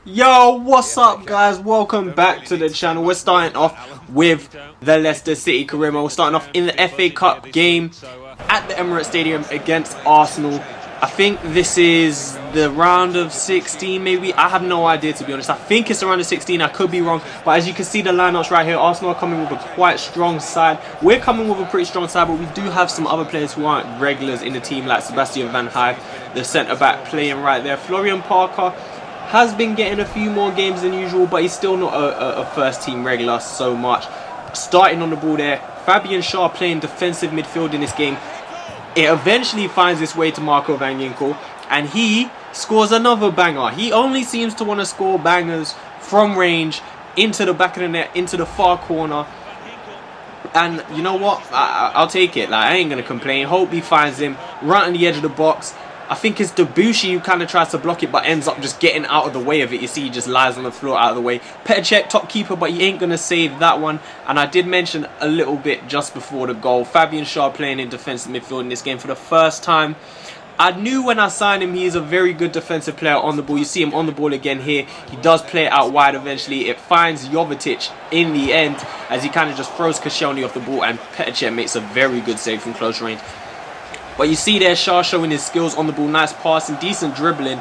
Yo, what's up guys? Welcome back to the channel. We're starting off with the Leicester City career. We're starting off in the FA Cup game at the Emirates Stadium against Arsenal. I think this is the round of 16 maybe. I have no idea, to be honest. I think it's around the 16. I could be wrong. But as you can see the lineups right here, Arsenal are coming with a quite strong side. We're coming with a pretty strong side, but we do have some other players who aren't regulars in the team, like Sebastian Van Hove, the centre-back, playing right there. Florian Parker has been getting a few more games than usual, but he's still not a first team regular so much. Starting on the ball there, Fabian Schär playing defensive midfield in this game. It eventually finds its way to Marco Van Ginkel, and he scores another banger. He only seems to want to score bangers from range, into the back of the net, into the far corner. And you know what? I'll take it. Like, I ain't going to complain. Hope he finds him right on the edge of the box. I think it's Debussy who kind of tries to block it but ends up just getting out of the way of it. You see, he just lies on the floor out of the way. Petr Cech, top keeper, but he ain't going to save that one. And I did mention a little bit just before the goal, Fabian Schär playing in defensive midfield in this game for the first time. I knew when I signed him he is a very good defensive player on the ball. You see him on the ball again here. He does play it out wide eventually. It finds Jovetic in the end as he kind of just throws Koscielny off the ball, and Petr Cech makes a very good save from close range. But you see there Schär showing his skills on the ball, nice passing, decent dribbling.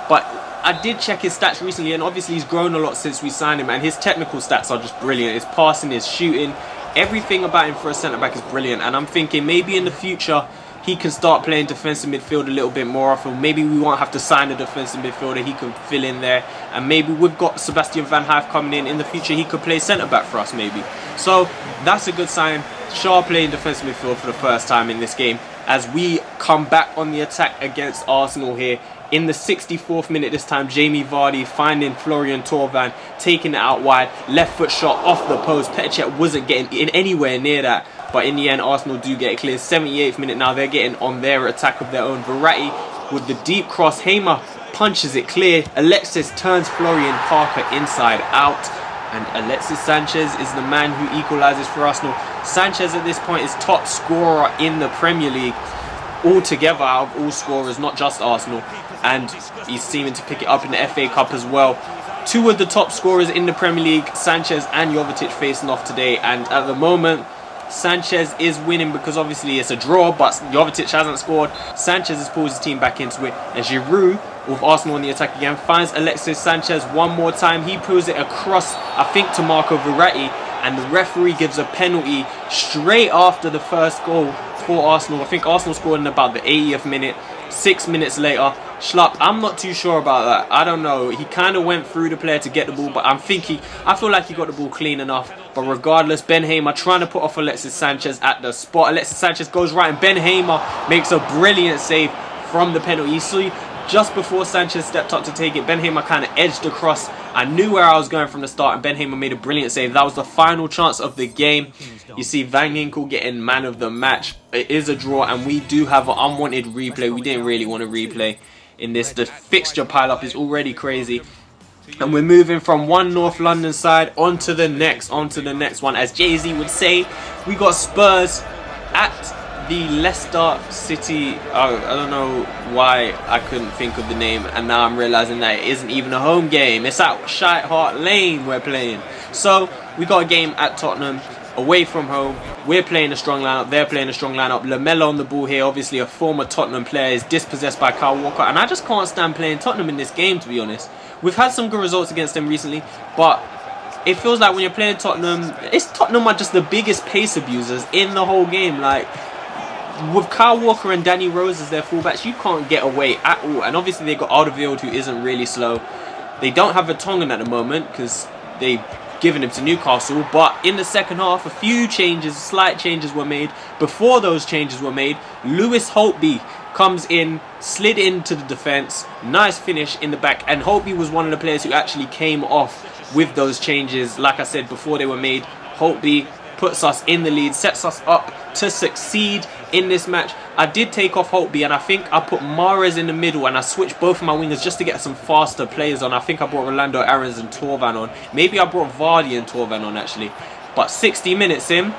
But I did check his stats recently, and obviously he's grown a lot since we signed him, and his technical stats are just brilliant. His passing, his shooting, everything about him for a centre-back is brilliant. And I'm thinking maybe in the future he can start playing defensive midfield a little bit more often. Maybe we won't have to sign a defensive midfielder, he can fill in there. And maybe we've got Sebastian Van Hove coming in the future, he could play centre-back for us maybe. So that's a good sign. Schär playing defensive midfield for the first time in this game, as we come back on the attack against Arsenal here. In the 64th minute this time, Jamie Vardy finding Florian Thauvin, taking it out wide, left foot shot off the post. Petr Cech wasn't getting in anywhere near that, but in the end Arsenal do get it clear. 78th minute now, they're getting on their attack of their own. Verratti with the deep cross, Hamer punches it clear. Alexis turns Florian Parker inside out, and Alexis Sanchez is the man who equalises for Arsenal. Sanchez at this point is top scorer in the Premier League altogether, out of all scorers, not just Arsenal, and he's seeming to pick it up in the FA Cup as well. Two of the top scorers in the Premier League, Sanchez and Jovetic, facing off today, and at the moment Sanchez is winning because obviously it's a draw, but Jovetic hasn't scored. Sanchez has pulled his team back into it, and Giroud, with Arsenal on the attack again, finds Alexis Sanchez one more time. He pulls it across, I think, to Marco Verratti, and the referee gives a penalty straight after the first goal for Arsenal. I think Arsenal scored in about the 80th minute. 6 minutes later, Schlupp, I'm not too sure about that. I don't know. He kind of went through the player to get the ball, but I feel like he got the ball clean enough. But regardless, Ben Hamer trying to put off Alexis Sanchez at the spot. Alexis Sanchez goes right, and Ben Hamer makes a brilliant save from the penalty. You see, just before Sanchez stepped up to take it, Ben Hamer kind of edged across. I knew where I was going from the start, and Ben Hamer made a brilliant save. That was the final chance of the game. You see Van Ginkel getting man of the match. It is a draw, and we do have an unwanted replay. We didn't really want to replay in this. The fixture pile-up is already crazy. And we're moving from one North London side onto the next one. As Jay-Z would say, we got Spurs at the Leicester City. I don't know why I couldn't think of the name, and now I'm realizing that it isn't even a home game. It's at Shite Hart Lane we're playing. So we got a game at Tottenham, away from home. We're playing a strong lineup, they're playing a strong lineup. Lamella on the ball here, obviously a former Tottenham player, is dispossessed by Kyle Walker, and I just can't stand playing Tottenham in this game, to be honest. We've had some good results against them recently, but it feels like when you're playing Tottenham, Tottenham are just the biggest pace abusers in the whole game. Like, with Kyle Walker and Danny Rose as their fullbacks, you can't get away at all. And obviously they got Alderweireld, who isn't really slow. They don't have Vertonghen at the moment because they've given him to Newcastle. But in the second half, a few changes, slight changes were made. Before those changes were made, Lewis Holtby comes in, slid into the defence, nice finish in the back, and Holtby was one of the players who actually came off with those changes. Like I said, before they were made, Holtby puts us in the lead, sets us up to succeed in this match. I did take off Holtby, and I think I put Mahrez in the middle, and I switched both of my wingers just to get some faster players on. I think I brought Rolando Aarons and Thauvin on. Maybe I brought Vardy and Thauvin on actually. But 60 minutes in,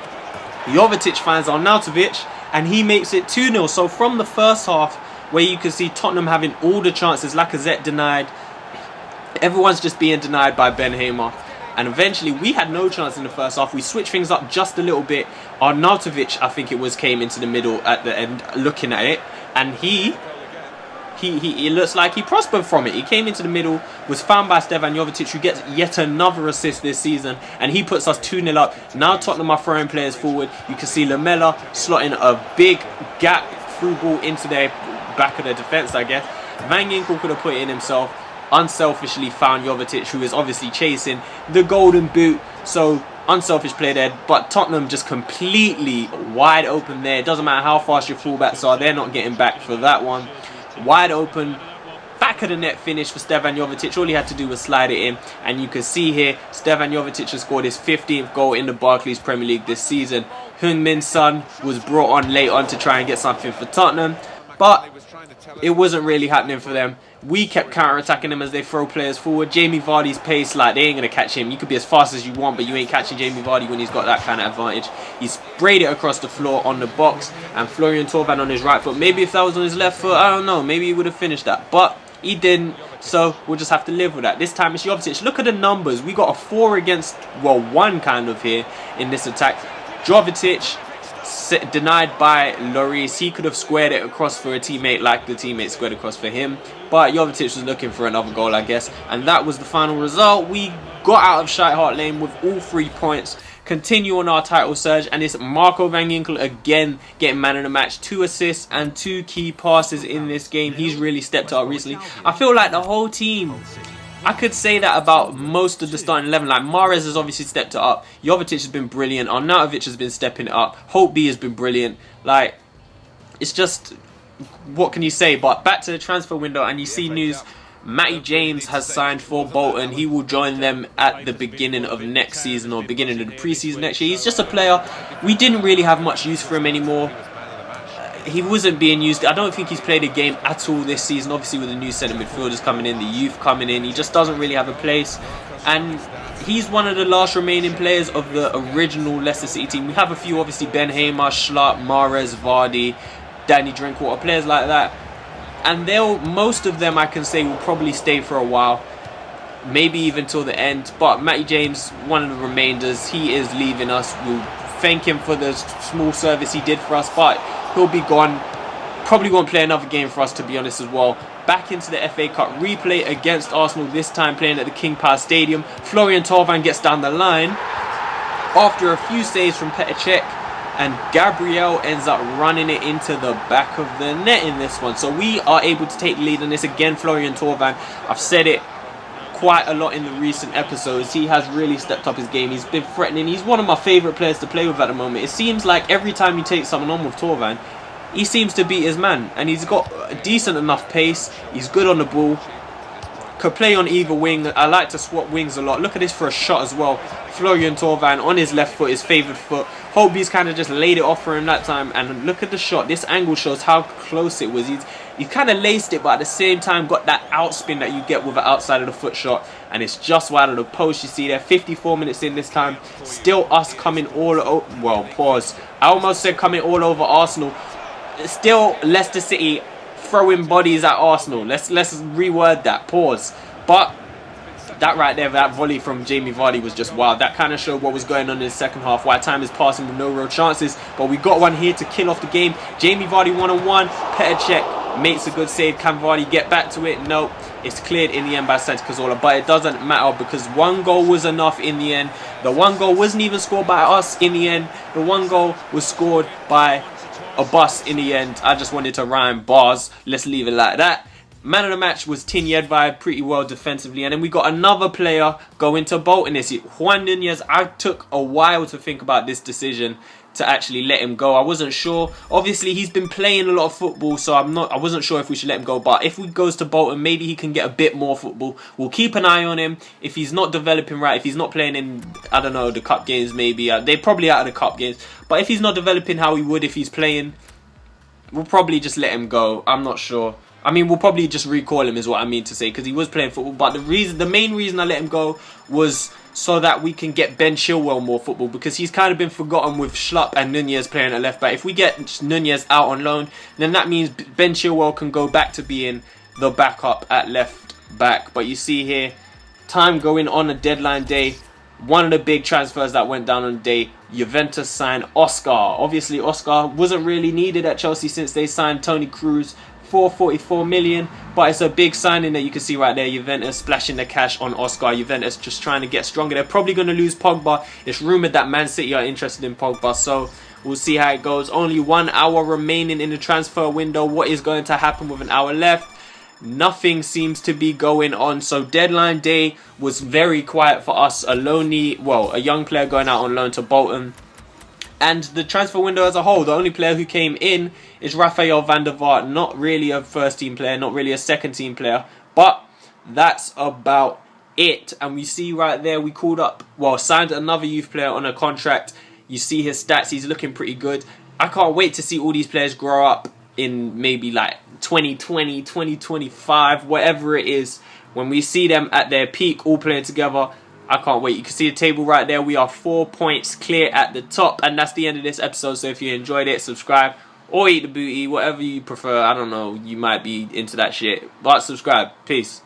Jovetic finds Arnautovic, and he makes it 2-0. So from the first half, where you can see Tottenham having all the chances, Lacazette denied, Everyone's just being denied by Ben Hamer. And eventually, we had no chance in the first half. We switched things up just a little bit. Arnautovic, I think it was, came into the middle at the end, looking at it. And he looks like he prospered from it. He came into the middle, was found by Stevan Jovetic, who gets yet another assist this season. And he puts us 2-0 up. Now Tottenham are throwing players forward. You can see Lamela slotting a big gap through ball into their back of the defence, I guess. Van Ginkel could have put it in himself. Unselfishly found Jovetic, who is obviously chasing the golden boot. So unselfish play there, but Tottenham just completely wide open there. It doesn't matter how fast your fullbacks are, they're not getting back for that one. Wide open, back of the net finish for Stevan Jovetic. All he had to do was slide it in, and you can see here Stevan Jovetic has scored his 15th goal in the Barclays Premier League this season. Heung-min Son was brought on late on to try and get something for Tottenham, but it wasn't really happening for them. We kept counter-attacking them as they throw players forward. Jamie Vardy's pace, like, they ain't going to catch him. You could be as fast as you want, but you ain't catching Jamie Vardy when he's got that kind of advantage. He sprayed it across the floor on the box, and Florian Thauvin on his right foot. Maybe if that was on his left foot, I don't know. Maybe he would have finished that, but he didn't, so we'll just have to live with that. This time it's Jovetic. Look at the numbers. We got a 4 against, well, 1 kind of here in this attack. Jovetic denied by Lloris. He could have squared it across for a teammate like the teammate squared across for him, but Jovetic was looking for another goal, I guess, and that was the final result. We got out of Shite Hart Lane with all 3 points, continue on our title surge, and it's Marco Van Ginkel again getting man of the match. 2 assists and 2 key passes in this game. He's really stepped up recently. I feel like the whole team, I could say that about most of the starting 11. Like, Mahrez has obviously stepped it up. Jovetic has been brilliant. Arnautovic has been stepping it up. Hope B has been brilliant. Like, it's just, what can you say? But back to the transfer window, and you see news. Matty James has signed for Bolton. He will join them at the beginning of next season, or beginning of the preseason next year. He's just a player. We didn't really have much use for him anymore. He wasn't being used. I don't think he's played a game at all this season. Obviously, with the new centre midfielders coming in, the youth coming in, he just doesn't really have a place. And he's one of the last remaining players of the original Leicester City team. We have a few, obviously, Ben Hamer, Schlapp, Mahrez, Vardy, Danny Drinkwater, players like that. And most of them, I can say, will probably stay for a while. Maybe even till the end. But Matty James, one of the remainders, he is leaving us. We'll thank him for the small service he did for us, but he'll be gone. Probably won't play another game for us, to be honest, as well. Back into the FA Cup replay against Arsenal, this time playing at the King Power Stadium. Florian Thauvin gets down the line after a few saves from Petr Cech, and Gabriel ends up running it into the back of the net in this one. So we are able to take the lead on this again. Florian Thauvin, I've said it quite a lot in the recent episodes, he has really stepped up his game. He's been threatening. He's one of my favourite players to play with at the moment. It seems like every time you take someone on with Thauvin, he seems to beat his man, and he's got a decent enough pace. He's good on the ball, could play on either wing. I like to swap wings a lot. Look at this for a shot as well. Florian Thauvin on his left foot, his favoured foot. Hobie's kind of just laid it off for him that time, and look at the shot. This angle shows how close it was. He kind of laced it, but at the same time got that outspin that you get with an outside of the foot shot, and it's just wide of the post. You see there, 54 minutes in this time, still us coming all over. Well, pause. I almost said coming all over Arsenal. Still Leicester City throwing bodies at Arsenal. Let's reword that. Pause. But that right there, that volley from Jamie Vardy was just wild. That kind of showed what was going on in the second half, why time is passing with no real chances. But we got one here to kill off the game. Jamie Vardy 1-on-1. Petr Cech makes a good save. Can Vardy get back to it? No. It's cleared in the end by Santi Cazorla. But it doesn't matter, because one goal was enough in the end. The one goal wasn't even scored by us in the end. The one goal was scored by a bus in the end. I just wanted to rhyme bars. Let's leave it like that. Man of the match was Tin Yedvai, pretty well defensively. And then we got another player going to Bolton this year, Juan Nunez. I took a while to think about this decision to actually let him go. I wasn't sure. Obviously, he's been playing a lot of football, so I wasn't sure if we should let him go. But if he goes to Bolton, maybe he can get a bit more football. We'll keep an eye on him. If he's not developing right, if he's not playing in, I don't know, the cup games maybe. They're probably out of the cup games. But if he's not developing how he would if he's playing, we'll probably just let him go. I'm not sure. I mean, we'll probably just recall him is what I mean to say, because he was playing football. But the main reason I let him go was so that we can get Ben Chilwell more football, because he's kind of been forgotten with Schlapp and Nunez playing at left back. If we get Nunez out on loan, then that means Ben Chilwell can go back to being the backup at left back. But you see here, time going on a deadline day, one of the big transfers that went down on the day, Juventus signed Oscar. Obviously, Oscar wasn't really needed at Chelsea since they signed Toni Kroos for 44 million, but it's a big signing that you can see right there. Juventus splashing the cash on Oscar. Juventus just trying to get stronger. They're probably going to lose Pogba. It's rumoured that Man City are interested in Pogba, so we'll see how it goes. Only 1 hour remaining in the transfer window. What is going to happen with an hour left? Nothing seems to be going on. So deadline day was very quiet for us. A young player going out on loan to Bolton. And the transfer window as a whole, the only player who came in is Rafael van der Vaart. Not really a first team player, not really a second team player. But that's about it. And we see right there, we signed another youth player on a contract. You see his stats, he's looking pretty good. I can't wait to see all these players grow up in maybe like 2020, 2025, whatever it is. When we see them at their peak all playing together, I can't wait. You can see the table right there. We are 4 points clear at the top. And that's the end of this episode. So if you enjoyed it, subscribe or eat the booty. Whatever you prefer. I don't know. You might be into that shit. But subscribe. Peace.